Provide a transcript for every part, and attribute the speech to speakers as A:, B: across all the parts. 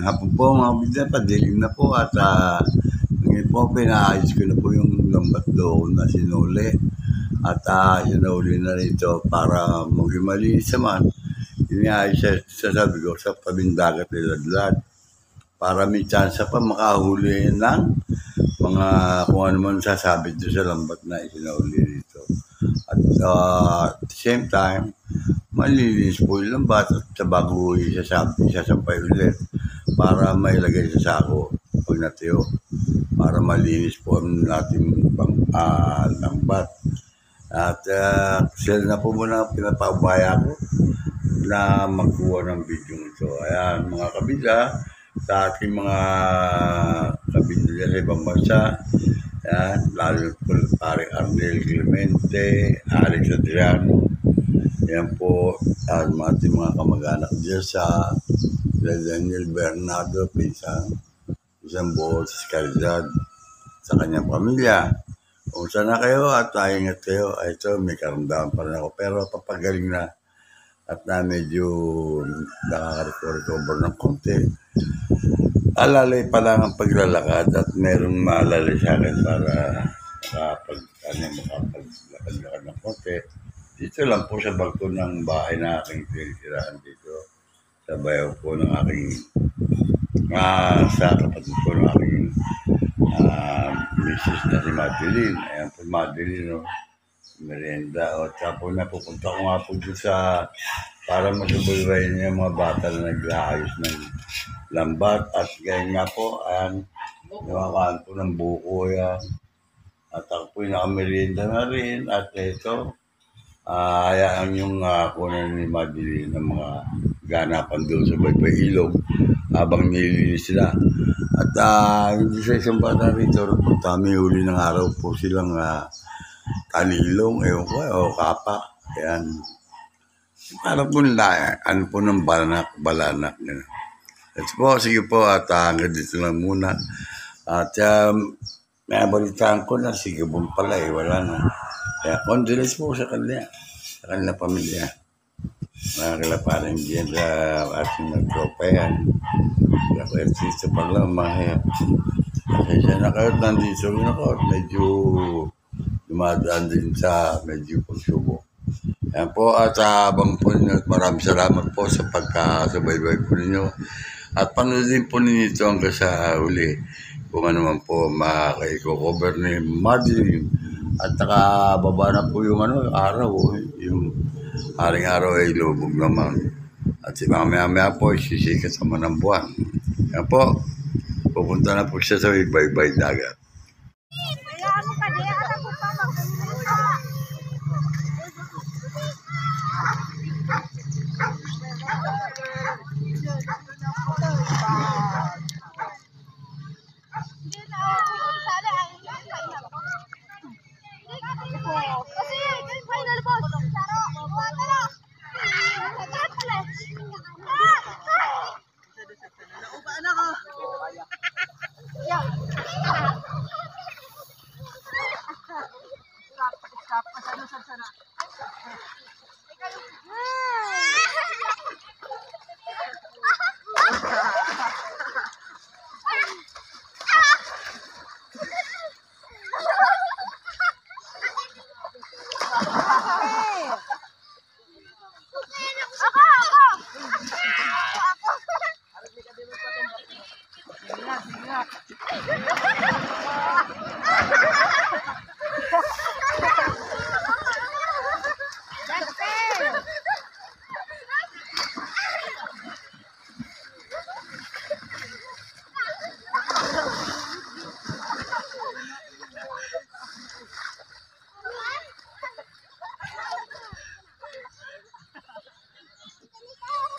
A: hapon po mga bida, padilim na po at ngayon po pinaayos ko na po yung lambat doon na sinuli at sinuli na rito para maging malinis naman. Inaayos sa sabi ko sa tabing dagat niladlad para may chance pa makahuli ng mga kung ano man sasabit doon sa lambat na isinuli rito. At at the same time, malilinis po yung lambat at sa bago isasampay ulit para mailagay sa sako pag natiyo para malinis po ang ating lambat. At sila na po muna pinapaubaya ko na magkuha ng video ito. Ayan mga kabida, sa ating mga kabida sa ibang bansa, ayan, lalo po pare Arnel Clemente, Alex Adriano, yan po ang ating mga kamag-anak dyan sa Daniel Bernardo, isang buo sa Caridad, sa kanyang pamilya. Kung saan na kayo at ingat kayo, ito may karamdaman pa rin ako pero papagaling na at na medyo nakaka-recover ng konti. Alalay pa lang ang paglalakad at merong maalalay sa akin para makapaglakad ng konti. Dito lang po sa balkon ng bahay na aking tinitirahan dito. Sa bayaw po ng aking sa kapatid po ng aking misis na si Madeline. Ayan po Madeline, no? Merienda. O tapos napupunta ko nga po dito sa para masubaybayin niya mga bata na nag-aayos ng lambat. At ganyan nga po, ayan, nawakaan po ng buko yan. At ako po yung nakamerienda na rin. At ito, hayaan yung kunan ni Madeline ng mga ganapan doon sa Baybay Ilog habang nililinis sila. At hindi sa isang bata rito, may huli ng araw po silang talilong, ewan ko, o kapa. Ayan. Para po nila, ano po ng balanak. At po, sige po, at hanggang dito lang muna. At nabalitaan ko na, sige po pala, wala na. Kaya condolence po sa kanila pamilya. Mga kalaparan dyan sa ating nagtropa yan. Naka-artista pa lang, mahirap. Kasi siya nakaot nandito rin ako at medyo dumadaan din sa medyo pagsubok. Yan po at habang po ninyo, maraming salamat po sa pagkasubaybay po ninyo. At panoodin po ninyo ito hanggang sa huli. Kung ano man po makaiko-cover ni Madeline. At nakababa na po yung araw, yung haring araw ay lubog naman. At si mamaya-maya po, sisikat naman ng buwan. Yan po, pupunta na po siya sa baybay dagat.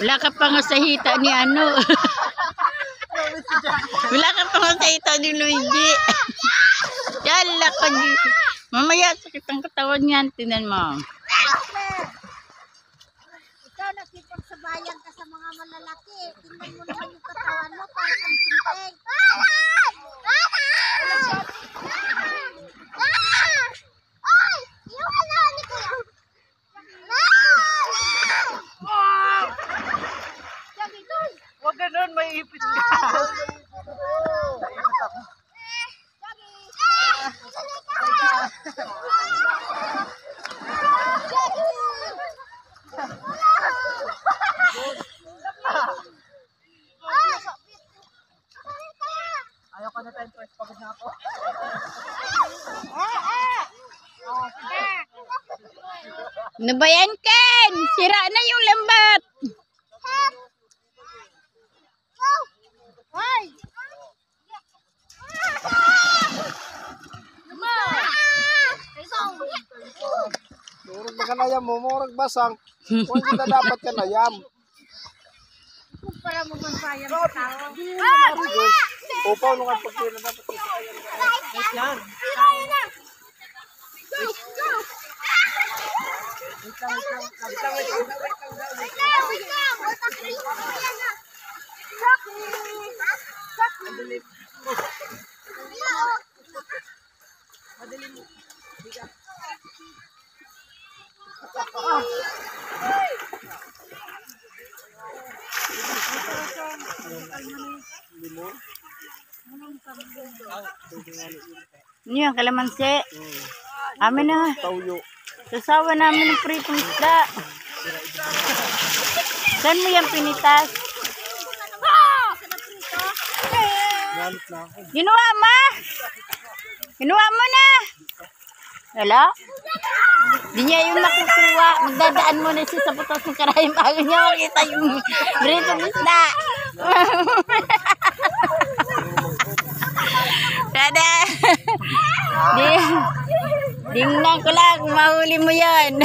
B: Wala ka pa nga sa hita ni ano. Wala ka pa nga sa hita ni Luigi. Yala ka. Mamaya sakit ang katawan niyan. Tinan mo.
C: Ikaw nakipagsabayan ka sa mga malalaki. Tingnan mo naman yung katawan mo para kang pinteng. Ay! Iwan na ni Kuya.
B: Huwag ganun, may ipit ka. Ano ba yan, Ken? Sira na yung lambat.
C: Hoy!
D: Murag ba kanayam mo, murag basang. Kung hindi na dapat kanayam.
C: Para mo man sayang sa tao.
D: Upaw nung ang pagkira dapat ito. Yan.
B: Ano yan, kalamansi? Amin na.
D: Tauyo.
B: Sasawa namin ng pritong isda. Saan mo yan pinitas?
D: Nalit na ako.
B: Ginawa ma! Ginawa mo na! Wala? Di niya yung makukuha. Magdadaan mo na siya sa putos ng karayang bago niya makita yung pritong isda. Dada! Dingnan ko lang, mahuli mo yan.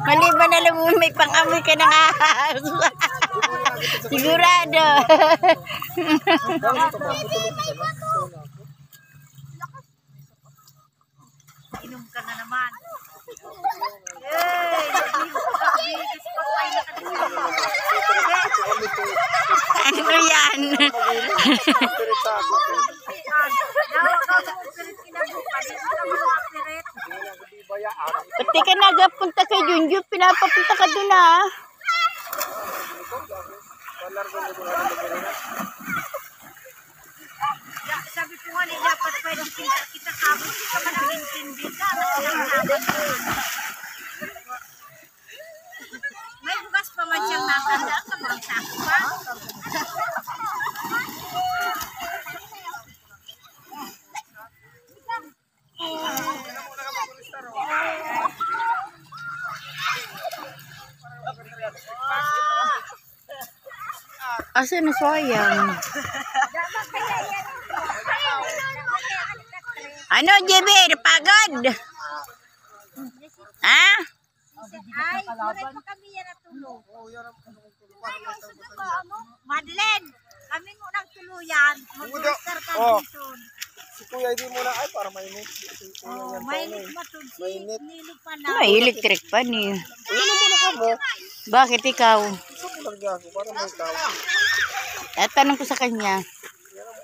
B: Maliban na lang may pang-amoy ka ng ahas. Sigurado.
C: Inom ka na naman.
B: Ano yan? Pati ka nagapunta kay Junjun, pinapapunta ka doon ah.
C: Sabi ko nga dapat pwede kita kamo, hindi ka man nag-intindi ka. May bukas pa man siyang natanda, kabagsak pa.
B: Asa na sayang? Ano, JB? Napagod? Ha?
C: Ay, murid pa kami yan na tulog. Madeleine, kami mo nang tuluyan. Mag-register ka
D: Oh.
C: dito.
D: Si Kuya hindi mo na ay para mainit. Si Kuya
C: Oh,
D: yan
C: mainit
D: taon
C: matulsi.
D: Mainit.
C: Nilig pa na.
B: May electric pa ni.
D: Ano naman ka mo?
B: Bakit ikaw?
D: Gusto ko lang ako para may tao.
B: Tanong ko sa kanya.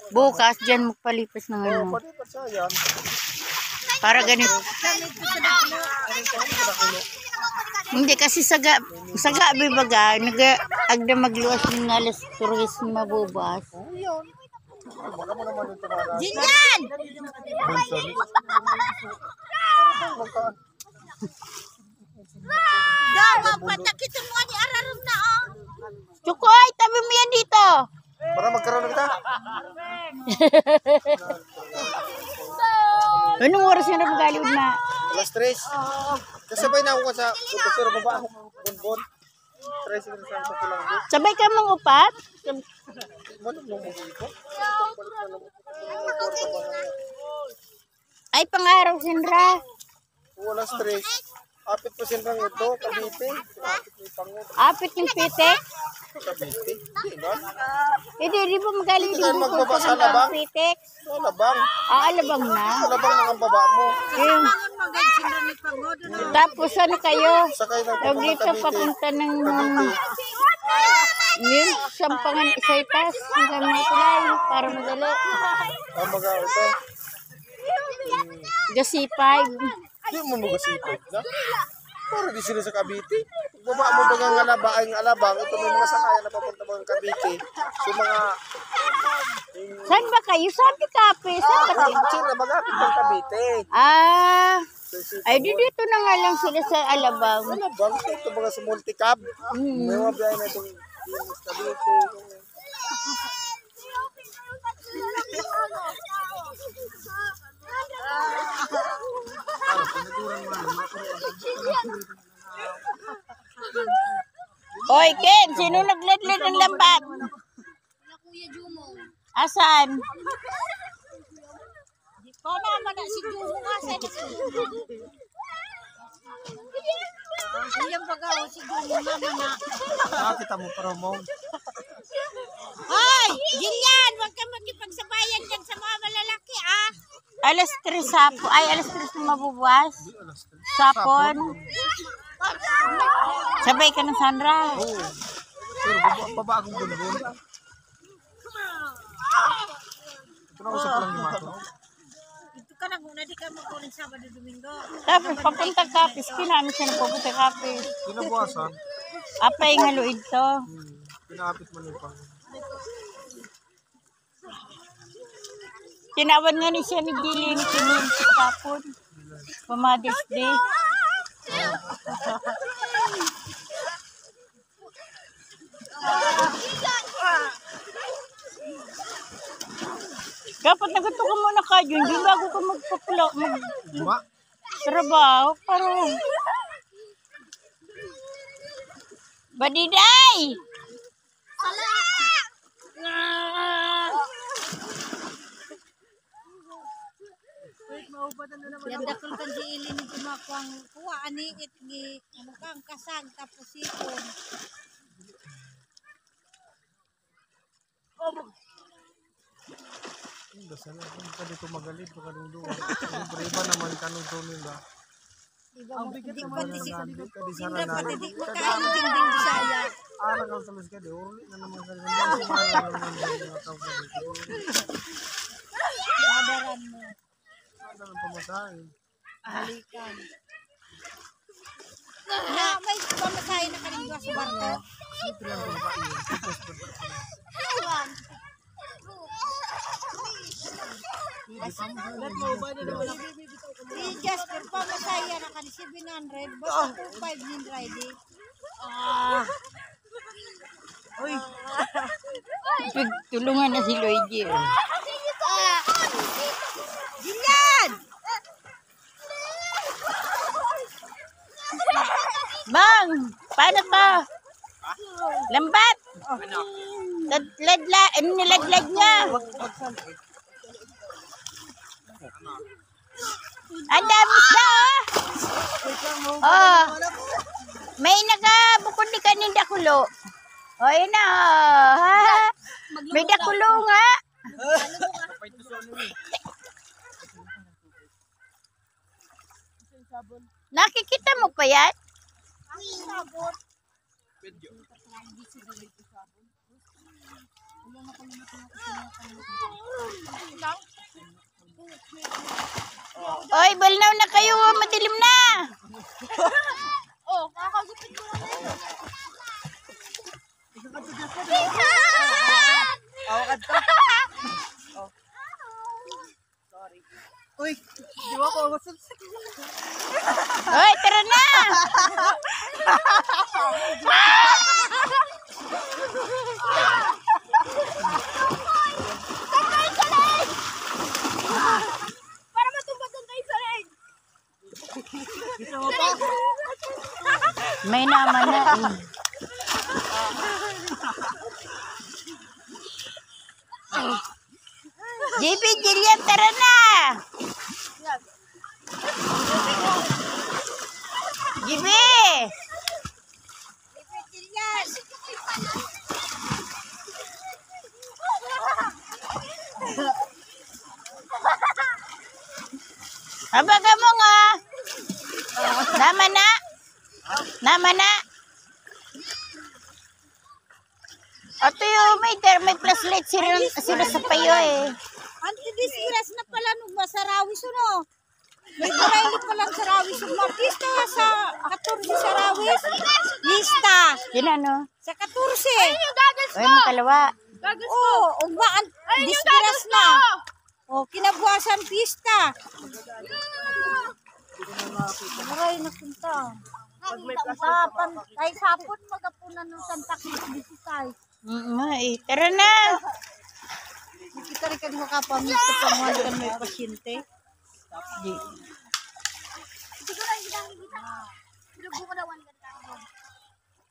B: Bukas, dyan magpalipas ng ano.
D: Pwede pa siya yan.
B: Para ganito. Hindi kasi saga bibaga, nag-agda magluwas ng alas turis mabubas.
D: Baka mo naman ito na.
B: Jinjan!
C: Dama, patakitin mo ni Ararum na oh.
B: Chukoy, tabi mo yan dito.
D: Para magkaroon na kita.
B: Anong oras yun na magaliw na?
D: Alas 3. Kasabay na ako sa pero baba ako bonbon. 3 siguro sa ako lang din.
B: Sabay ka mong upat?
D: Ano mo mo dito?
B: Ay, pang-araw, Sindra.
D: Alas 3. Apit po sinrang ito, Cavite. Apit may pangot.
B: Apit yung pitik.
D: Cavite. Hindi ba?
B: Di ba magaling
D: Hindi
B: din
D: tayo
B: bukod
D: magbaba
B: sa
D: sa
B: ng
D: labang.
B: pitik?
D: Sa labang.
B: Alabang na.
D: Sa labang ng ang baba mo.
B: Yung,
C: Bangon magad sila ni Pagodo na.
B: tapos ano kayo?
D: Sakay ng
B: Tawag dito, papunta ng yun, sampangan sa itas. Hanggang mga tulay, para madali.
D: Ang mga ito.
B: Gasi 5.
D: Hindi mo magasipag na. Para di sila sa Cavite. Baba mo ba ng alabang, ito may mga sakayan na papunta mga Cavite. So mga
B: Saan ba kayo? Sabi kape. Saan ba kayo?
D: sila magapit ng Cavite.
B: Ah,
D: So,
B: ay di dito na nga lang sila sa Alabang.
D: alabang, ito mga sa multicab. May mga biyahe na itong Cavite.
B: Oy, Ken, sino nagledled ng lambat? Asan?
C: Ikaw naman na si Jumo nga sa Ayan baga, si Jumo naman na.
D: Nakakita mo pero mo.
C: Hoy! Gillian! Huwag ka magkipagsabayan dyan sa mga malalaki, ah!
B: Alas 3 sapon. Ay, alas 3 na mabubuas. Sapon. Sabay ka ng Sandra.
D: Oo. Pero baba akong bunbun. Ito na usap ko lang ni Mato.
C: Ito ka na muna, di ka magkuling Sabado Domingo.
B: Tapos papunta Kapis. Kinami siya na papunta Kapis.
D: Kinabukasan.
B: Apay nga luid to.
D: Pinakapit mo nipang.
B: Tinawan nga ni siya ni Gili ni Kimin sa kapon. Mamadis Day. Dapat nagato ka muna ka yun. Di bago ka
D: Luma?
B: trabaho. Parang Badiday!
C: Yan dakol kan di ili ni Jumakwang kuha ani it ni ano kang kasag tapos ipon.
D: Dasal ako pa dito magalit ko kanong duwa. Libre ba naman kanong tunin ba? Ang bigat naman ng nandi ka di sana na.
C: Pati di makain dingding Bisaya.
D: Ara ka sa ka di urli na naman sa ganda si Mara naman ng tao ka dito.
C: Badaran mo.
D: Ada ng pamasahe.
C: Halikan. Na may pamasahe na kaningwa sa barko.
D: Siyempre ang pamasahe.
C: Si Jasper pamasahe na kanil 700 basta 2.5 nin riding.
B: Tulungan na si Luigi.
C: Gillian!
B: Bang! Paano to? Lambat! Nilaglag niya. Ang dami isda, oh. Oh. May nagabukod ni kanin dakulo. O, yun na, oh. May dakulo nga. Nakikita mo pa yan? Oy, balnaw na kayo, madilim na.
C: Oh, kakagupit ko na.
E: Awakad ka. Oh. Sorry. Uy, di ba ko gusto?
B: Oy, tara na.
C: Para matumba doon tayo sa leg.
B: May naman na. JP, Jillian, tara na. JP.
C: Gillian!
B: Abaga mo nga. Naman na. Naman na. Ato yung may flashlight sila sa payo eh.
C: Anti-disgrace na pala nung masarawis no. May barayli pa lang sarawis. Magpista sa 14 sarawis. Lista.
B: Yun ano.
C: Sa 14.
B: Ay, makalawa.
C: Oo, umaan. Disgrace na. O, kinabukasan pista. Maray na punta. Ay, sapon magapunan ng Santa Cruz 16.
B: Eh. Tara na.
C: Kita rin ka di makapamit sa pamuhalan may pasyente.
B: Di.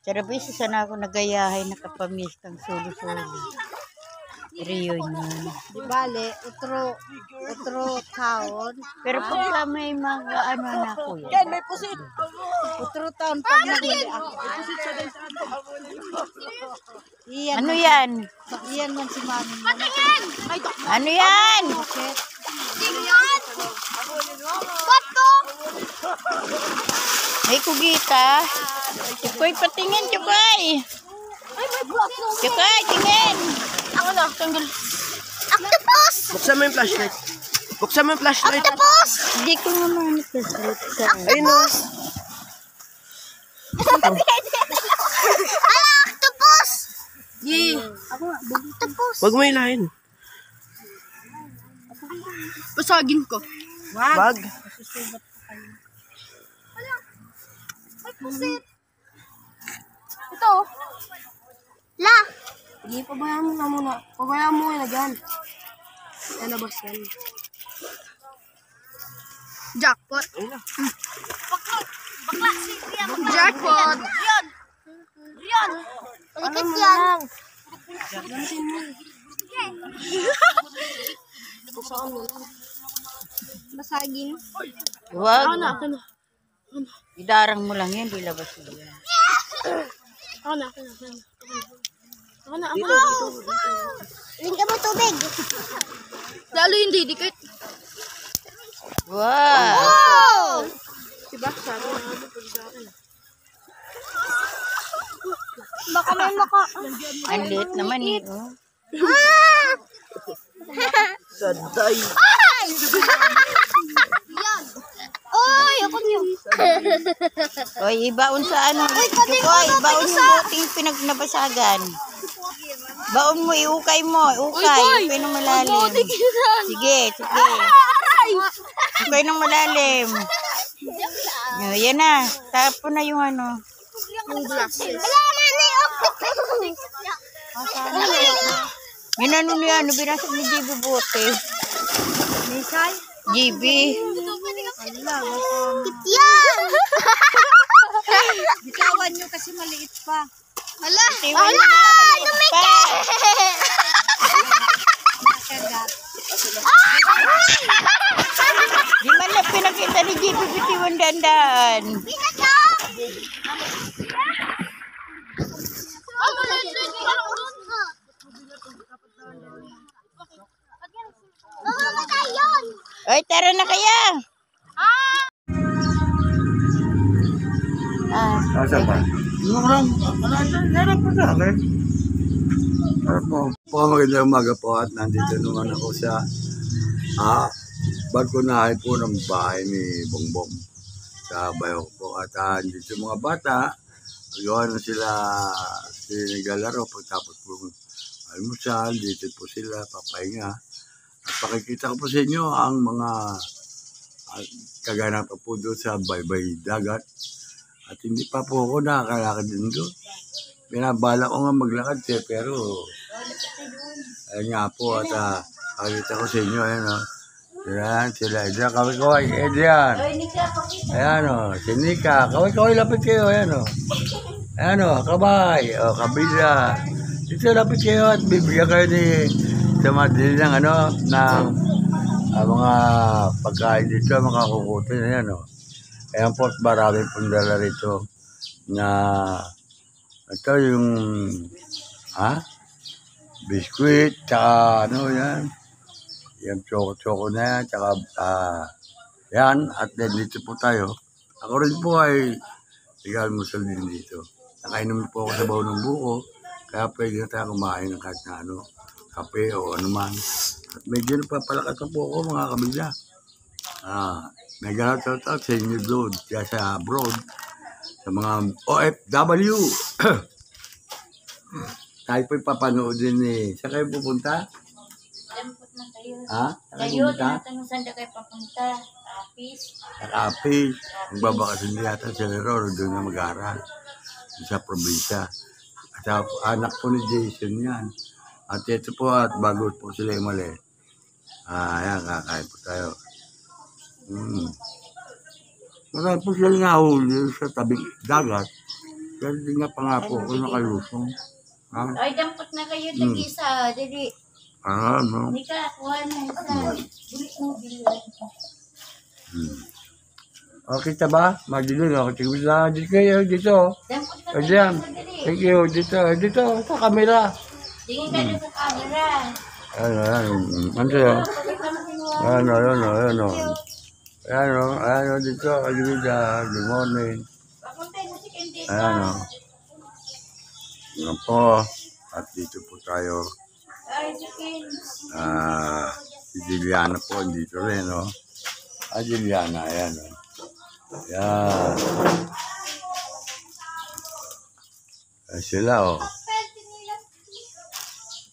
B: Sarabisa sana ako nagayahay nakapamistang solo-solo. Reunion.
C: Di bale, utro taon.
B: Pero pagka may mga ano na ko yan.
E: Yan, may pusit.
C: Utro taon pag nagmali ako. Iyan,
B: Ano yan?
C: iyan man si mami.
B: Ano yan?
C: Bakit?
B: May kugita. Chukoy, patingin, Chukoy. Chukoy, tingin. Ako na, tanggal.
E: Buksan mo yung flashlight. Buksan mo yung flashlight.
B: Hindi ko naman ipaslit sa...
E: Ayun o. Wag mo ilahin.
C: Pasagin ko.
E: Wag.
C: Ito. La.
F: Sige, pabayaan mo na muna. Pabayaan mo na dyan. Lalabas yan.
C: Jackpot.
E: Ayun na.
C: Jackpot.
F: Yan! Palikit yan! Basagin.
B: Huwag. Idarang mo lang yan, di labas mo yan.
F: Ako na. Lingka mo tubig.
C: Lalo yung didikit.
B: Wow!
F: Diba? Sabi na nga po sa akin. Baka may maka...
B: Ang liit naman eh. Oh.
E: Saday.
F: Oy! Ako niyo.
B: Oy, ibaon sa ano. Chukoy, ibaon yung boting pinagnabasagan. Baon mo, iukay mo. Iukay ng malalim. Sige. Ukay ng malalim. Yan na. Tapo na yung ano.
F: Wala man na yung
B: Yan ano niya, ano binasag ni GB bote.
C: Nisay.
B: GB.
F: yan!
C: Bitawan nyo kasi maliit pa.
F: Hala!
B: Tiwan
F: Hala!
B: na.
F: Dumikit!
C: Kagat.
B: Di man na pinakita ni GB bitiwan dandaan.
F: Mamamatay yun!
B: Oy, tara na kaya.
A: Asa pa? Harap po sa akin. Harap po. Magandang umaga po at nandito naman ako sa balkonahe po ng bahay ni Bongbong sa bayo po. At dito yung mga bata, gawa na sila naglalaro pagtapos po almusal, dito po sila papahinga. At pakikita ko po sa inyo ang mga kagana pa po doon sa baybay dagat. At hindi pa po ako nakakalakad din doon. Binabala ko nga maglakad siya, pero ayun nga po at pakikita ko sa inyo, ayan o. Sila, Adrian, kaway-kaway, Adrian. Ayan o, si Nika, kaway-kaway, lapit kayo, ayan o. Ayan o, kabay, o, kabila. Dito lapit kayo at bibigyan kayo ni sa madali ng ng mga pagkain dito, mga kukutin, ayan o. Ayan po, marami pong dala rito na ito yung biskuit, tsaka yan. Yung choco-choco na yan, tsaka yan, at then dito po tayo. Ako rin po ay tigal-musal din dito. Nakainom po ako sa baon ng buko, kaya pwede na tayo kumain ng kahit na kape o anuman. At medyo napapalakas na po ako mga kabila. May ganap sa inyo doon, kaya sa abroad, sa mga OFW. Tayo po'y papanood din eh. Saan kayo pupunta?
B: Dampot na kayo.
A: Saan kayo
B: Kayo,
A: pupunta?
B: tinatanong saan na kayo papunta. Office.
A: Kapis. Magbabakasin din yata si Leroy doon na mag-aaral. Sa probinsya. At anak po ni Jason yan. At ito po at bago po sila umali. Ayan, kakain po tayo. Marami po sila nahuli sa tabing dagat. Pero hindi nga pa nga po ako nakalusong. Ha?
B: Ay, dampot na kayo tag-isa. Dili.
A: No?
B: Hindi ka, kuha na isa. Bulit mo, bilan.
A: Okay ka ba? Madilim ako. Tigil na dito kayo, dito.
B: Dampot na
A: Ayan.
B: kayo. Dili.
A: Thank you. Dito, sa camera.
B: Tingin ka na sa camera.
A: Ano sa'yo? Ano, dito. Alivida. Good morning.
B: Papuntay mo si Candy.
A: Ano po. At dito po tayo.
B: Ay, si Candy.
A: Si Juliana po, dito rin, no? Juliana, ayan, no? Ayan. Sila, oh.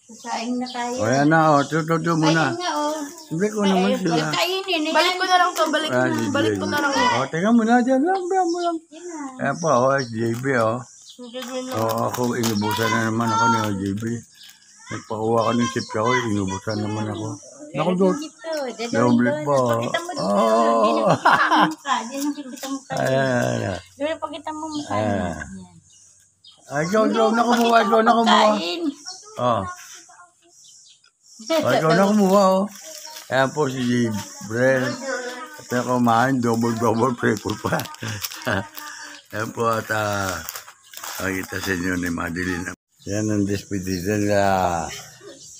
B: Sasaing na kayo.
A: Ayan na, oh. Tututo muna.
B: Ayun nga, oh.
A: Sabi ko naman sila.
B: Kainin.
F: Balik ko na lang to. Balik ko na lang.
A: Tingnan mo na dyan lang. Ayan po, oh. JB, oh.
F: Gagawin lang.
A: Ako, inubusan na naman ako ni JB. Nagpakuha ko ng chip ako, inubusan naman ako. Naku, doon. Doble po.
B: Pakita mo dito. Pakita mo kayo.
A: Ayan.
B: Doon pakita mo mukha.
A: Ikaw na kumuha.
B: Kain.
A: Ikaw na kumuha, oh. Ayan po si Brent. At ako kumain, double, triple pa. Ayan po at nakita sa inyo ni Madeline. Yan ang despedida nila.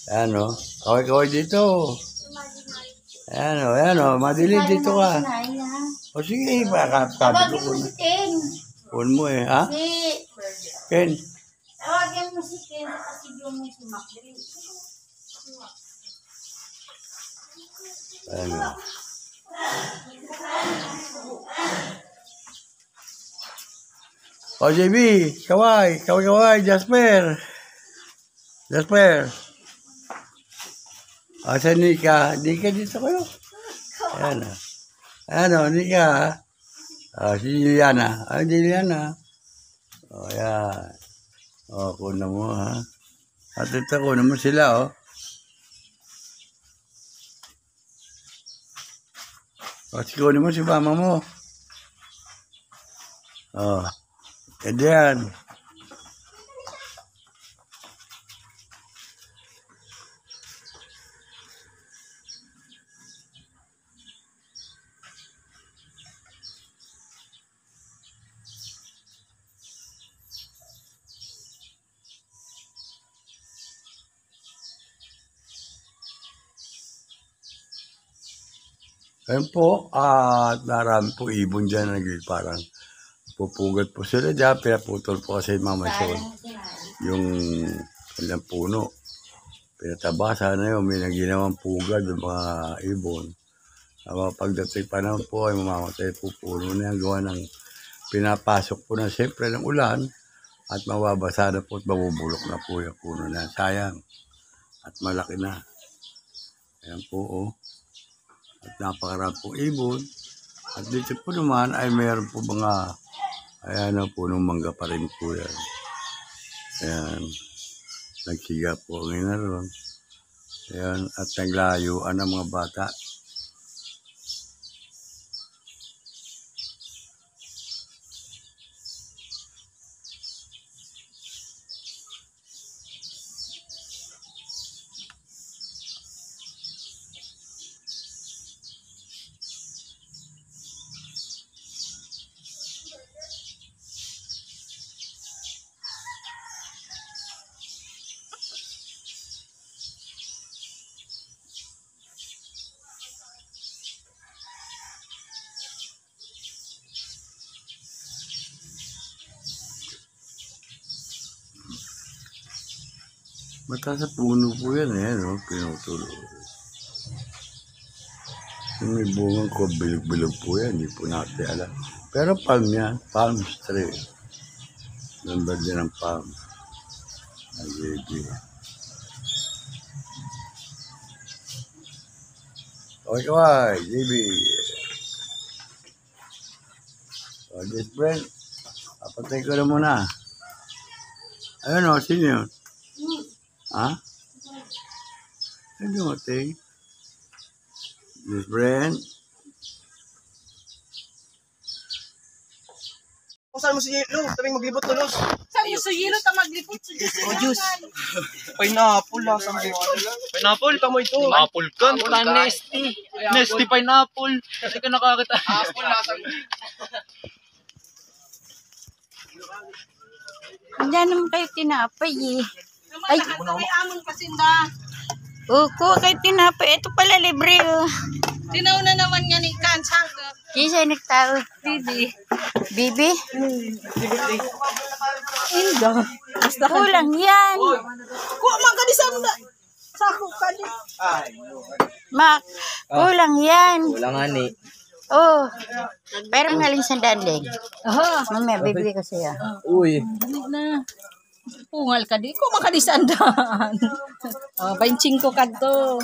A: Ayan, oh. Kaway dito. Ayan, oh. Madeline, dito ka. O sige, baka sabi ko
B: Tawagin mo si Ken.
A: Phone mo eh, ha?
B: Si...
A: Ken.
B: Tawagin mo si Ken kasi yung may sumakli.
A: Ayan, oh. O, JB, kaway, Jasper. Asa Nika? Nika dito kayo. Ayan, Nika. Si Juliana. Juliana. Ayan. Kuna mo, ha. At ito, kuna mo sila, oh. Kunin mo si mama mo. Yan. Ayun po, marami po ibon dyan, parang pupugat po sila dyan, pinaputol po kasi Mama Sol yung kanilang puno. Pinataba sana yun, may naginawang pugad ng mga ibon. Pagdating panahon po ay mamamatay po puno na yan, gawa ng pinapasok po na siyempre ng ulan at mababasa na po at mabubulok na po yung puno na. Sayang at malaki na. Ayan po, oh. At napakarami pong ibon. At dito po naman ay mayroon po mga, ayan po, nung mangga pa rin po yan. Ayan. Nagsiga po ngayon na ron. Ayan. At naglayuan ang mga bata. Mataas sa puno po yan eh, no? Pinutulo. Yung may bungang ko, bilog-bilog po yan, hindi po natin alam. Pero palm yan, palm tree. Number din ang palm. Nag-baby. Okay, JB. O, this friend, papatay ko na muna. Ayun o, sino yun? Ha? Ano matay? This friend?
E: Kung saan mo si Yelo, tabing maglibot tulos.
C: Saan mo suyilo ta maglipot sa Diyos?
E: O, juice. Pineapple lang. Pineapple, tamo ito.
G: Apple kan. Nesty. Nesty pineapple. Kasi ka nakakita.
E: Apple, lasang.
B: Hindi naman kayo tinapay eh. Ay,
C: May amon pasinda.
B: kuha kayo tinapay. Ito pala libre oh.
C: Tinauna naman nga ni Kansang.
B: Kisa nagtao.
C: Bibi.
B: Bibi?
C: Inda. Basta
B: Kulang yan.
C: kuha man ka di sanda. Sako ka di.
B: Mak, kulang yan.
E: Wala nga ni.
B: Oh. Pero ngaling sandaan din.
C: Aha.
B: Mamaya, bibigay ko sa'yo.
E: Uy.
C: Dali na. Pungal ka di. Kuha man ka di sandaan. 25 ka to.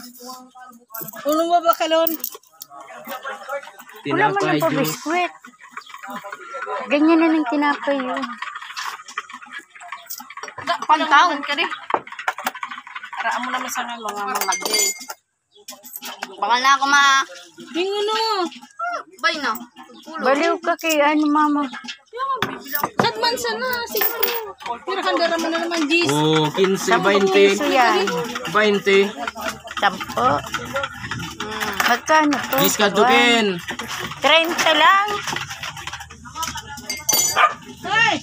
C: Uno mo ba kalon?
B: Wala mo na po biskwit. Ganyan na ng tinapay yun.
C: Pantaon ka di. Araan mo naman sa mga mamagay.
F: Baka na ako ma...
C: Bingo no.
F: Bay na.
B: Baliw ka kay ano mama.
C: Sadman sana. Siguro. Pero handara mo na naman, Gis.
E: Oh, 15,
B: 10 piso yan.
E: 20.
B: 10. Magkano to?
E: Gis ka dukin.
B: 30 lang.
C: Hey!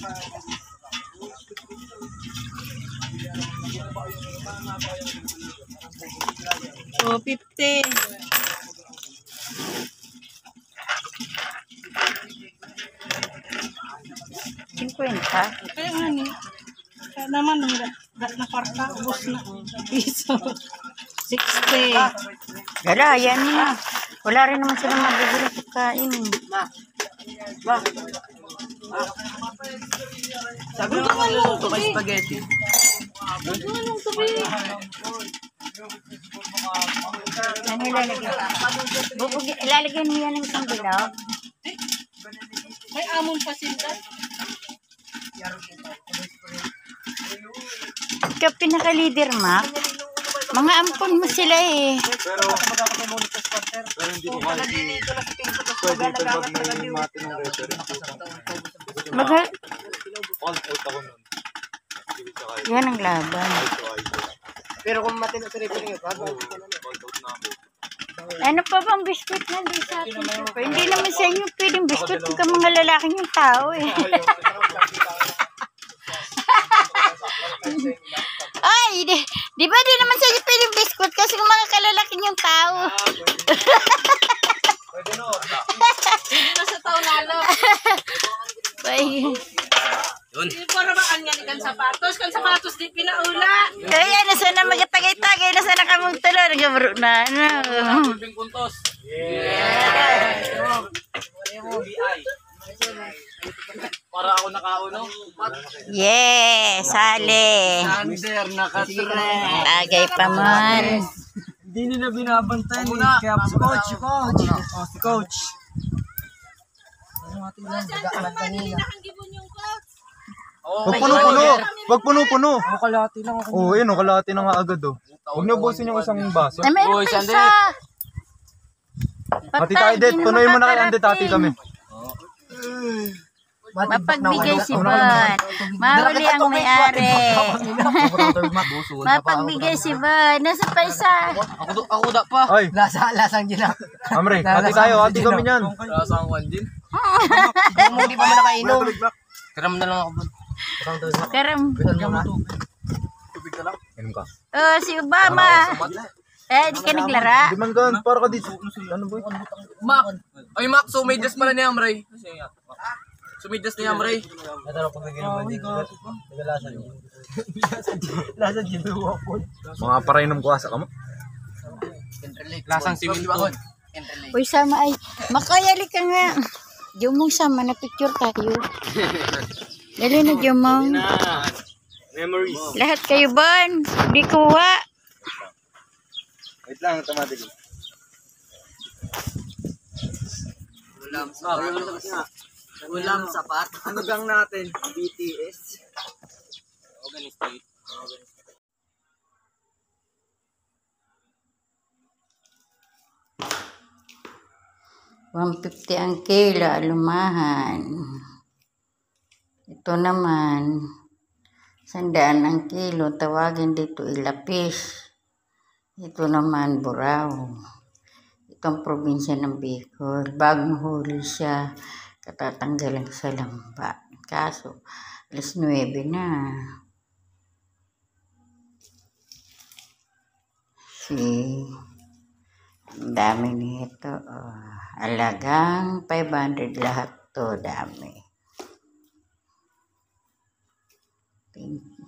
C: Oh, 50.
B: $50.
C: Kaya nga ni. Kaya naman, nung na kwarta, ubos na. Piso. 60.
B: Wala, yan na. Wala rin naman sila mabibili pagkain.
E: Sabi mo ito kay spaghetti.
C: Anong tabi?
B: Ano ilalagay? Ilalagay mo yan ng isang bilog.
C: May amon pa sila.
B: Ikaw pinaka-leader, Mac. Mga ampon mo sila eh.
G: Pero hindi ko kasi pwede ito pag may mati ng referee.
B: Maga,
G: All out ako nun.
B: yan ang laban.
E: Pero kung matino sa referee nyo,
G: All out namin.
B: Ano pa bang biskuit na di sa atin? Hindi naman sa inyo pwedeng biskuit pagka mga lalaking yung tao eh. Ay, di ba di naman sa inyo pwedeng biskuit kasi kung mga kalalaking yung tao.
C: Hindi na sa taon lalo.
B: Ay,
C: Para ba ang yan kan sapatos? Kan sapatos di pinaula.
B: kaya nasa na magatagay-tagay, nasa na kamong tulo, nagabro na. Ano?
G: Ping puntos. Para ako nakauno.
B: Yes, sali.
E: Under, nakatira.
B: Tagay pa man.
E: Hindi nila binabantayan eh. Kaya si coach. Si coach.
C: Nakangibon yung coach.
H: Wag puno-puno. Wag puno-puno.
E: Kalahati lang ako.
H: Oo, yun o. Kalahati na nga agad o. Huwag niyo busin yung isang baso.
B: Ay, meron pa isa.
H: Ati tayo, Det. Punuin mo na kay Ande, tati kami.
B: Mapagbigay si Bon. Mahuli ang may-ari. Mapagbigay si Bon. Nasa pa isa.
E: Ako da pa.
H: Ay,
E: Lasang gila.
H: Amre, ati tayo. Ati kami niyan.
E: Lasang wandin. Hindi pa mo nakainom. Karam na lang ako.
B: Karam.
H: Inom ka.
B: Oh, si Obama. Eh, di ka naglara.
H: Di man gan, para ka dito. Ano ba?
E: Mac. Ay Mac, sumidas pala ni Amray. Sumidas ni Amray.
H: Mga parainom ko asa ka mo.
E: Lasang simento.
B: Uy, sama ay. Makayali ka nga. Jumong sama na picture tayo. Dali na, Jumong.
G: Memories.
B: Lahat kayo, Bon. Di kuha.
H: Wait lang, tumatig.
E: Ulam sapat. Ano gang natin? BTS.
B: $150 ang kilo, lumahan. Ito naman, 100 ang kilo, tawagin dito ilapis. Ito naman, buraw. Itong probinsya ng Bicol. Bagong huli siya, katatanggalan sa lamba. Kaso, 9:00 na. Ang dami nito. Alagang 500 lahat to, dami. Thank you.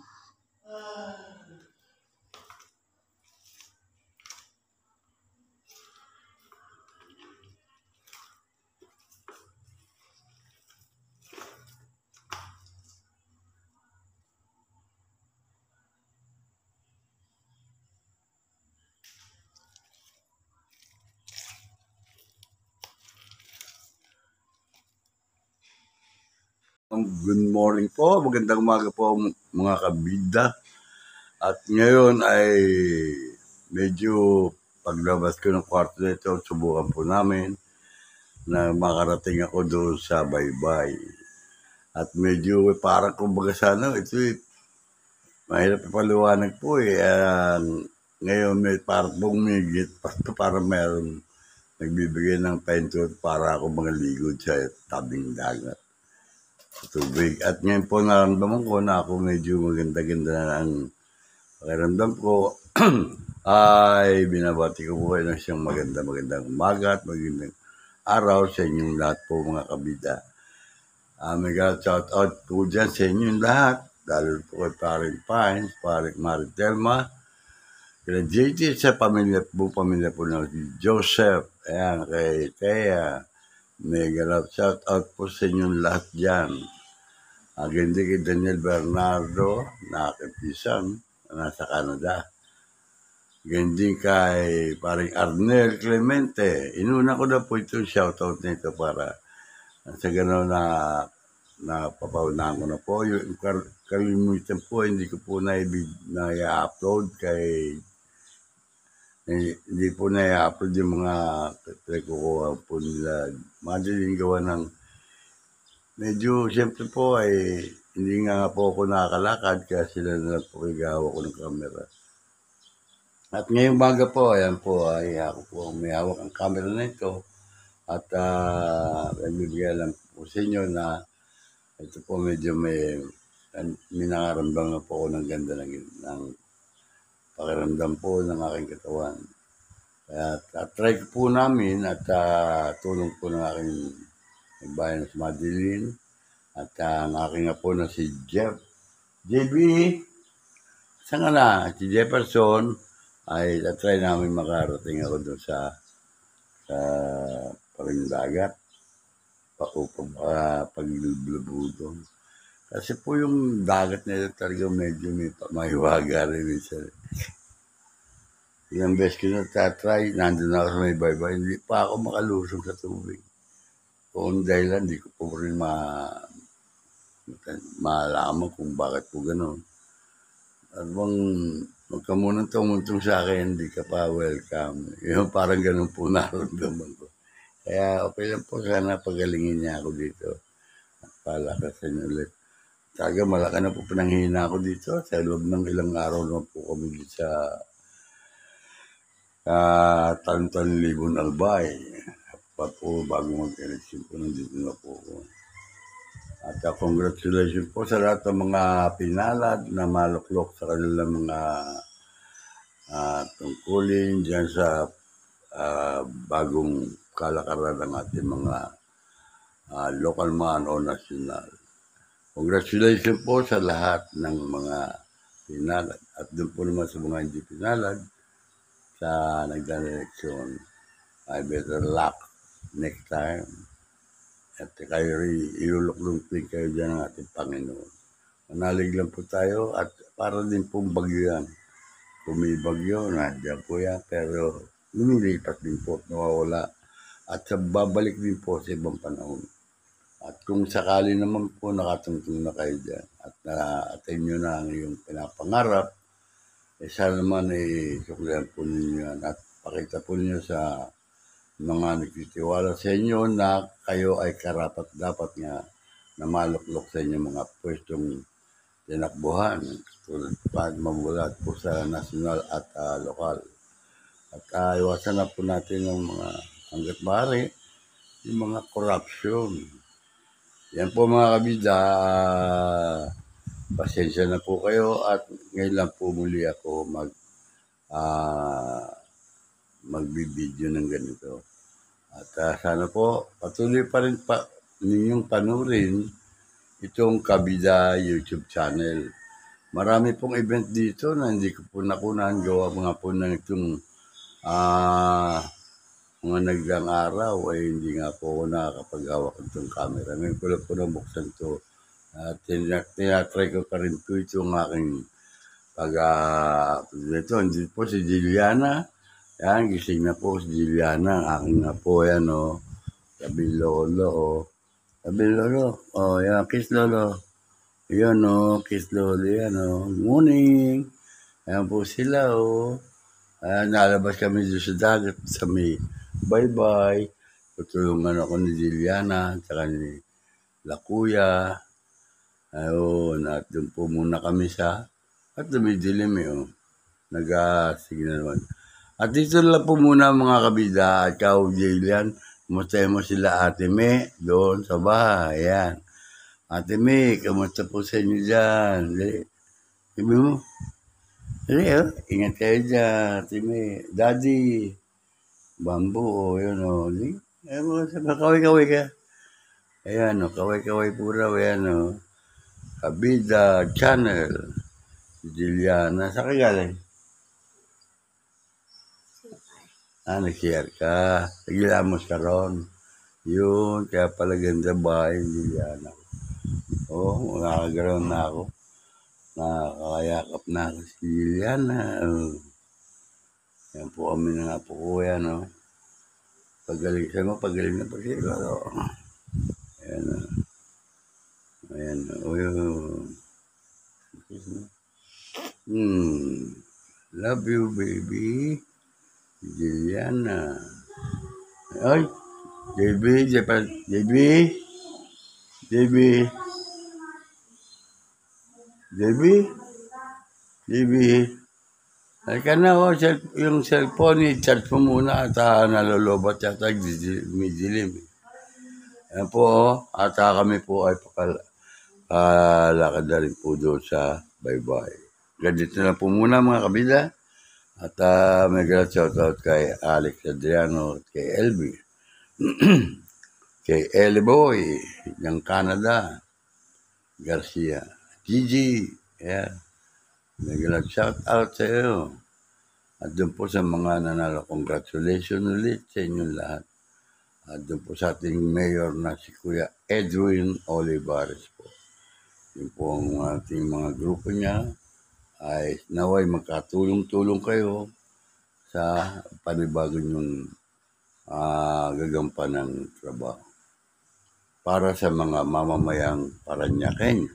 A: Good morning po, magandang umaga po mga kabida. At ngayon ay medyo paglabas ko ng kwarto nito, subukan po namin na makarating ako doon sa baybay. At medyo parang kumbaga sana, ito mahirap ipaliwanag po ngayon may parang bumigit, parang meron nagbibigay ng paintur para ako maligo sa tabing dagat. Tubig. At ngayon po naramdaman ko na ako medyo maganda-ganda na ang pakiramdam ko. Ay binabati ko po kayo ng siyang magandang umaga at magandang araw sa inyong lahat po mga kabida. May shout out po dyan sa inyong lahat. Dahil po kay Paring Pines, Paring Maritelma, kay JT sa pamilya po na si Joseph, ayan, kay Thea. May shout out po sa inyong lahat dyan. Agandi kay Daniel Bernardo, na kapisan, na nasa Canada. Agandi kay paring Arnel Clemente. Inuna ko na po ito, shout out nito para sa gano'n na papaunahan ko na po. Yung kalimutan po, hindi ko po na-upload kay hindi po na-upload yung mga kukuha po nila. Madaling gawa ng medyo, siyempre po ay hindi nga po ako nakakalakad kaya sila na lang po igawa ko ng camera. At ngayong baga po, ayan po, ay ako po may hawak ang camera na ito. At nagbibigay lang po sa inyo na ito po medyo may nakaramdam na po ako ng ganda ng pakiramdam po ng aking katawan. Kaya try ko po namin at tulong po ng aking bayan sa Madeline at ang aking apo na si Jeff. JB, saan ka na? Si Jefferson ay try namin makarating ako doon sa Parindagat paglulubudo. Kasi po yung dagat na ito talaga medyo may mahiwaga rin minsan. Ilang beses ko na tatry, nandun ako sa may baybay, hindi pa ako makalusong sa tubig. Kung dahilan, hindi ko po rin malaman kung bakit po gano'n. At bang magkamunang tumuntong sa akin, hindi ka pa welcome. Yung parang gano'n po naramdaman ko. Kaya okay lang po, sana pagalingin niya ako dito. At palakasan niyo ulit. Talaga malaki na po pinanghihina ako dito. Sa loob ng ilang araw na po kami dito sa Tantan-Libon Albay. Pa po bago mag-election po, nandito na po ako. At congratulations po sa lahat ng mga pinalad na maluklok sa kanilang mga tungkulin dyan sa bagong kalakaran ng ating mga local man o national. Congratulations po sa lahat ng mga pinalad. At doon po naman sa mga hindi pinalad sa nagdaan-eleksyon, I better luck next time. At kayo iluluklong kayo dyan ng ating Panginoon. Manalig lang po tayo at para din pong bagyo yan. Kung may bagyo, nandiyan po yan, pero lumilipat din po, nawawala. At babalik din po sa ibang panahon. At kung sakali naman po nakatungtong na kayo dyan at na-attain nyo na ang iyong pinapangarap, sana naman suklihan po ninyo yan at pakita po ninyo sa mga nagtitiwala sa inyo na kayo ay karapat-dapat nga na maluklok sa inyong mga pwestong tinakbuhan tulad pa mamulat po sa national at lokal. At iwasan na po natin yung mga hanggat maaari, yung mga corruption. Yan po mga kabida, pasensya na po kayo at ngayon lang po muli ako magbibideo ng ganito. At sana po patuloy pa rin ninyong panurin itong Kabida YouTube channel. Marami pong event dito na hindi ko po nakunan gawa mga po ng itong mga nagdaang araw ay hindi nga po ako nakakapag-hawak itong camera. Ngayon ko lang po nabuksan ito. Tinatry ko pa rin po itong aking ito. Hindi po si Juliana. Yan, gising na po si Juliana. Aking na po yan Sabi lolo Sabi lolo. Yan, kiss lolo. Yan kiss lolo. Yan morning. Ayan po sila nalabas kami doon sa dagat sa may bye-bye. Tutulungan ako ni Juliana at saka ni Lakuya. Ayun, at doon po muna kami at dumidilim Nag-sige na naman. At dito lang po muna mga kabida at ikaw, Julian. Kumusta mo sila Ate May doon sa bahay. Ayan. Ate May, kamusta po sa inyo dyan? Sabi mo, ingat kayo dyan, Ate May. Daddy, bambu, yun kaway-kaway ka. Ayan kaway-kaway po raw, ayan Kabida channel. Juliana, sa kagaling? Nag-share ka. Nagilamos ka ron. Yun, kaya pala ganda bahay, Juliana. Nakagalaw na ako. Nakakayakap na ako si Juliana. Yan po kami na nga po ko yan. Pagaling siya mo, pagaling na pa siya. Ayan. Love you, baby. Juliana. Ay, JB. Halika na yung cellphone, i-charge mo muna at nalolobat yata, dilim. Ayan po, at kami po ay pakalakad na rin po doon sa bye-bye. Ganito na po muna mga kabida. At may shoutout kay Alex Adriano at kay LB. Kay Boy ng Canada. Garcia. Gigi. Yeah. May shoutout sa iyo. At doon po sa mga nanalo. Congratulations ulit sa inyong lahat. At doon po sa ating mayor na si Kuya Edwin Olivares po. Yun po ang ating mga grupo niya. Ay naway magkatulong-tulong kayo sa panibago yung gagampan ng trabaho para sa mga mamamayang Paranyaken.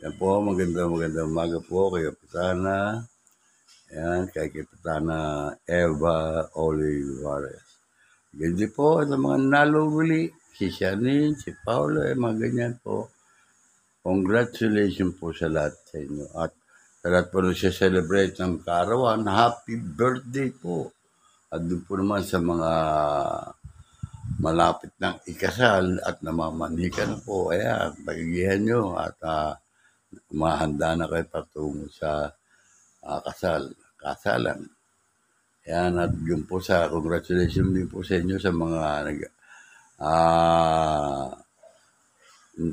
A: Yan po, magandang umaga po kay Kapitana. Yan, kay Kapitana Eva Olivares. Ganyan po sa mga naluli, si Shanin, si Paolo, mga ganyan po. Congratulations po sa lahat sa inyo. At sa lahat po celebrate ng kaarawan, happy birthday po. At doon po naman sa mga malapit ng ikasal at namamanikan po, ayan, pagigihan nyo at mahanda na kayo patungo sa kasalan. Ayan, at yun po sa congratulations din po sa inyo sa mga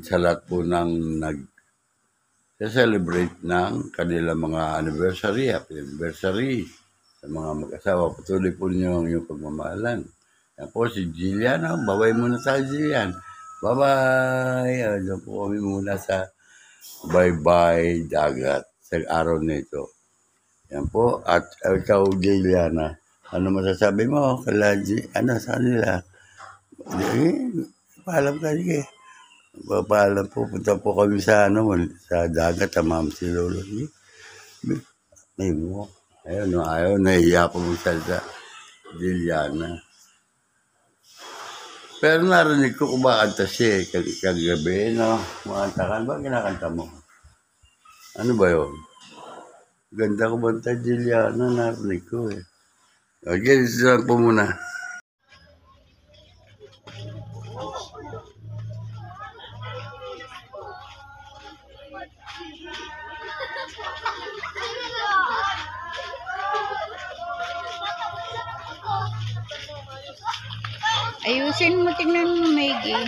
A: sa lahat po ng celebrate ng kanilang mga anniversary, happy anniversary sa mga mag-asawa. Patuloy po niyo ang iyong pagmamahalan. Yan po si Jillian. Babay muna tayo, Jillian. Bye-bye. Diyan po kami muna sa bye-bye dagat sa araw na ito. Yan po. At ikaw, Jillian, ano masasabi mo? Sa nila? Paalam ka, sige. Paalam po, punta po kami sa dagat, Ma'am si Lolo. Ayaw, nahiya po magsalita. Juliana. Pero narinig ko kumakanta siya eh, kagabi, no? Kumakanta ka, ba kinakanta mo? Ano ba yun? Ganda ko banta, Juliana, narinig ko eh. Okay, saan po muna.
B: Ayusin mo, tingnan mo, Maggie.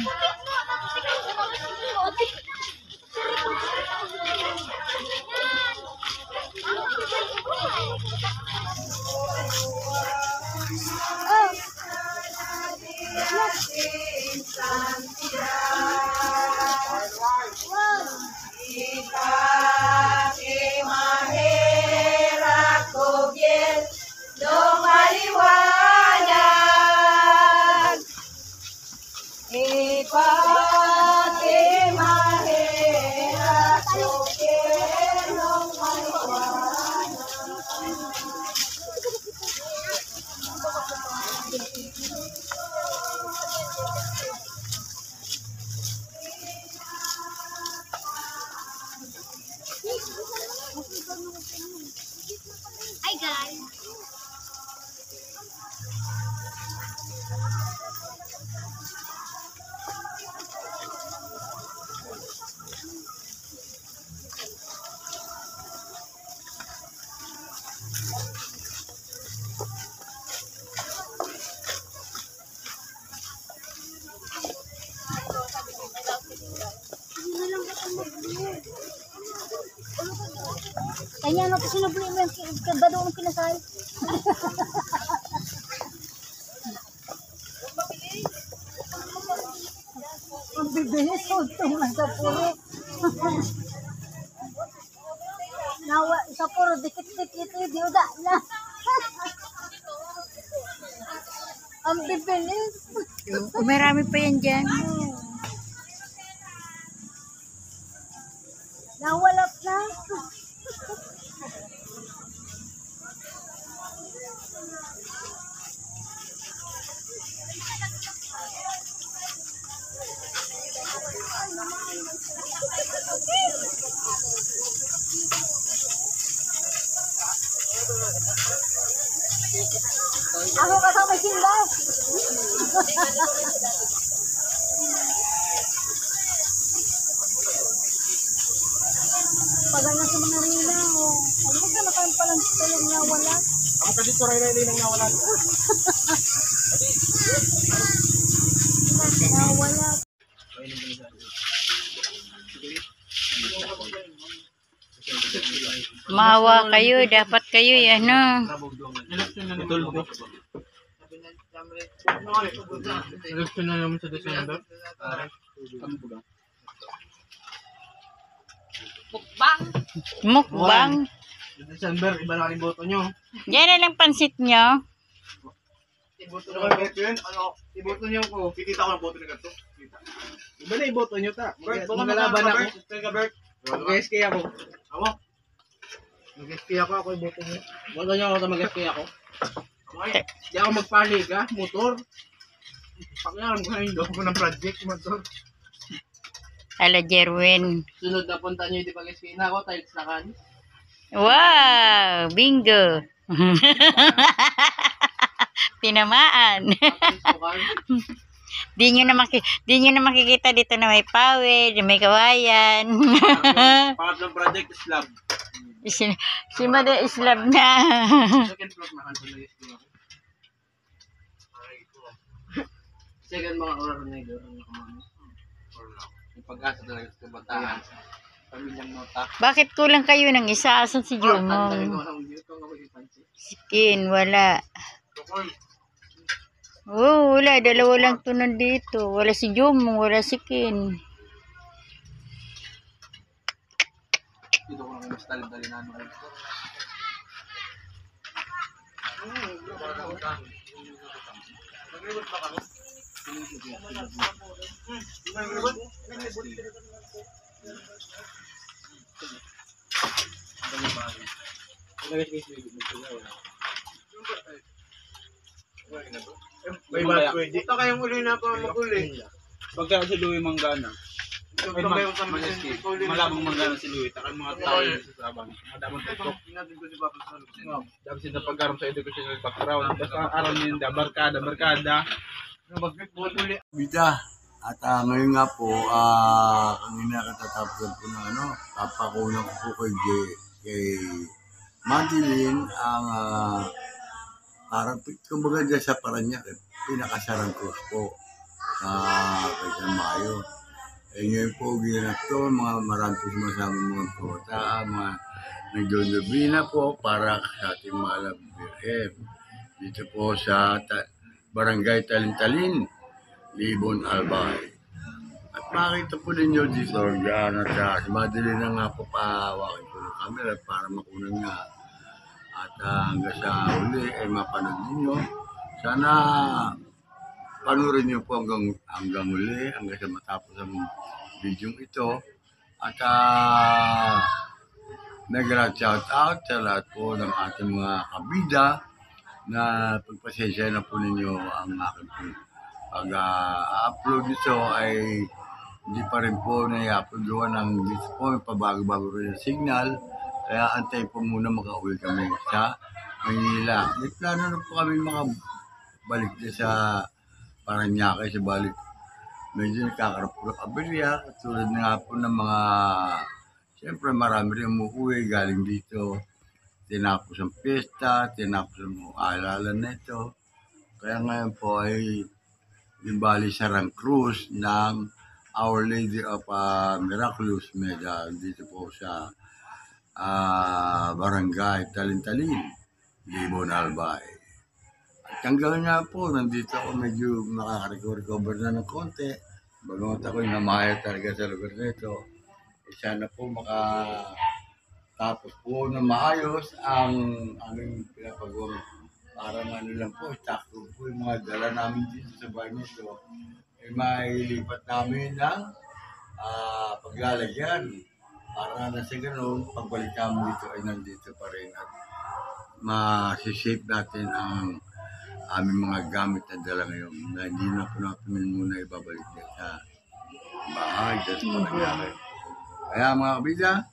C: Hi guys. Kanya na kasi nabuli mo yung kabado ng kinasal. Ang bibilis ko itong nasa puro. Nawa, sa puro, dikit-dikit, di uda na. Ang bibilis.
B: Marami pa yan dyan.
C: Nawalap na. Ako kasama sila. Pagana sa mga rila, oh. Ano ka nakan palang tulong na wala?
D: Ang kadito rin na ilang nawala.
C: Nawala.
B: Maawa kayo, dapat kayo, ano.
H: Election na naman sa December.
B: Mukbang.
H: Sa December, iba na yung boto nyo.
B: Yan na lang pansit nyo.
H: Iboto nyo ko. Kikita ko ng boto ni Gato. Iba na iboto nyo ta. Magalaban ako. Mag-SK ako. Ako? Mag-SK ako iboto nyo. Boto nyo ako sa mag-SK ako. Di ako magpalig ha, motor. Pakialam ko na yung loob ko ng project, motor.
B: Ala, Jerwin.
H: Sunod na punta nyo yung pag-SK na ako, tiles na kan.
B: Wow! Bingo! Tinamaan. Di nyo na makikita dito na may pawid, may kawayan.
H: Pangatlong project, slab.
B: Si Mada Islab na.
H: Second floor na kanto na yung SK ako. Second mga oras na yung yung pag-asa talaga sa kabataan. Pamilyang nota.
B: Bakit kulang kayo ng isa? Asan si Jumo? Skin, wala. Oh, wala. Dalawa lang to nandito. Wala si Jumo, wala si Kin.
H: Dito ko lang mas talib-dali na ano. May bad pwede. Ito kayong uli na pa mag-uli.
G: Pagka si Louie manggana. Ay, malabong manggana si Louie. Takang mga tao sa sabang. Madamang tutok. Dapat sila pagkaroon sa educational background. Basta araw niya yung barkada.
A: Bida, at ngayon nga po, kanina katatapusan po ng papakunan ko po kay Madeline ang parang kumbaga dyan sa Parañaque, pinakasarang cross po sa San Mayo. Eh ngayon po ginanap to, marami po sumasama mga kota, mga nagdodobina po para sa ating mahal na Birhen. Dito po sa Barangay Talintalin, Libon, Albay. At makita po ninyo dito, yan at si Madeline na nga po pahawakin po ng camera para makunan nga. At hanggang sa uli ay mapanood ninyo. Sana panurin niyo po hanggang uli, hanggang sa matapos ang video ito. At nag-shout out sa lahat po ng ating mga kabida na pagpasensya na po ninyo ang aking pag-upload nito ay hindi pa rin po na-upload ng dito po, pabago-bago rin ang signal. Kaya antay po muna makauwi kami sa Manila. May plano na po kami makabalik din sa Parañaque, sa balik. Medyo nagkakarap po ng aberya, katulad nga po ng mga, siyempre marami rin umuwi galing dito. Tinapos ang pista, tinapos ang alala nito. Kaya ngayon po ay bali Sarang Cruz ng Our Lady of Miraculous Medal dito po sa Barangay Talintalin, Libon, Albay. At hanggang nga po, nandito ako medyo makaka-recover na ng konti. Bagamat ako'y namaya talaga sa lugar nito. Sana po makatapos po na maayos ang aming pinapagawa. Parang lang po, takto po yung mga dala namin dito sa bahay nito. Mailipat namin ng paglalagyan. Para na sa ganun, pagbalik namin dito ay nandito pa rin at masishape natin ang aming mga gamit na dala ngayon na hindi na po natin muna ibabalik din sa bahay dyan sa Parañaque. Kaya mga kabida,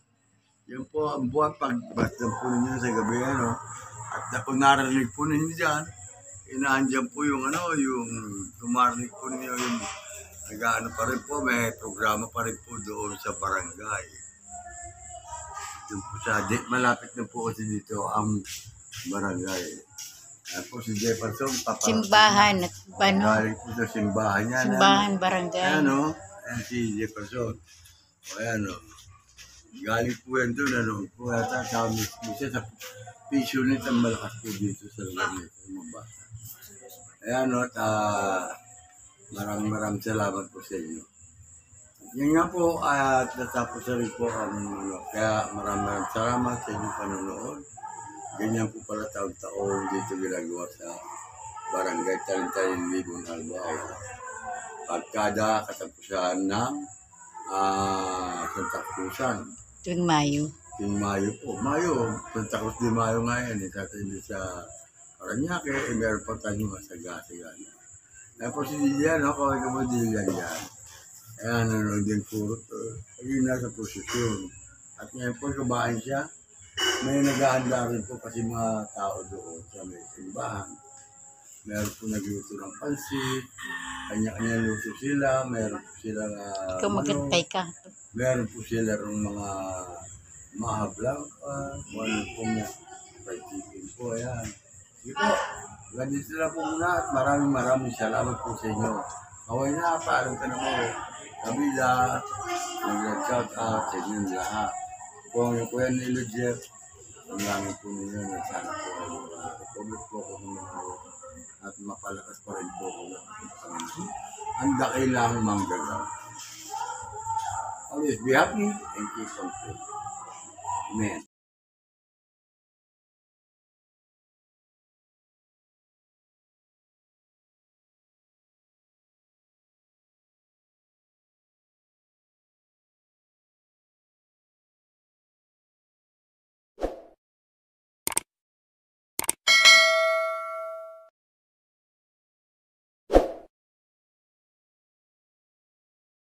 A: yun po ang buwan pagbasta po ninyo sa gabi at kung narinig po ninyo dyan, inaandyan po yung yung tumarinig po ninyo yung nag-ano pa rin po, may programa pa rin po doon sa barangay. Yung po malapit na po kasi dito ang barangay. Ayan po si Jefferson.
B: Simbahan at paano?
A: Galing po sa simbahan niya.
B: Simbahan, barangay.
A: Ayan ayan si Jefferson. Ayan galing po yan doon. Po yata kami siya sa piso nito ang malakas po dito sa lugar nito. Mga bata. Ayan maraming salamat po sa inyo. Yan nga po at natapos na rin po ang kaya maraming salamat sa inyong panonood. Ganyan po pala taon-taon dito ginagawa sa Barangay Talintalin, Libon, Albay. Pagkada katapusan ng Santa Cruzan.
B: Tuwing Mayo.
A: Tuwing Mayo po. Santa Cruz de Mayo nga yan. Tatindi sa Parañaque, meron pa tayong masaga-sagana. Kaya po si Dilian, kaway ka mo Dilian yan. Ayan, nanonood din po. Ayun nasa posisyon. At ngayon po, kumain siya. May nag-aanda rin po kasi mga tao doon sa may simbahan. Meron po nagluto ng pansit. Kanya-kanya luto sila. Meron po sila
B: Ikaw magkatay ka.
A: Meron po sila ng mga maha blanca. Ano po na fried chicken po. Ayan. Sige po. Ganyan sila po muna at maraming salamat po sa inyo. Kaway na, paalam ka na mo. Kabila, nag-shout out sa inyong lahat. Kung yung kuya ni Jeff, ang langit po ninyo na sana po ay republic po ako ng mga at mapalakas pa rin po ako ng Panginoon. Ang dakilang manggagaw. Always be happy and keep on praying. Amen.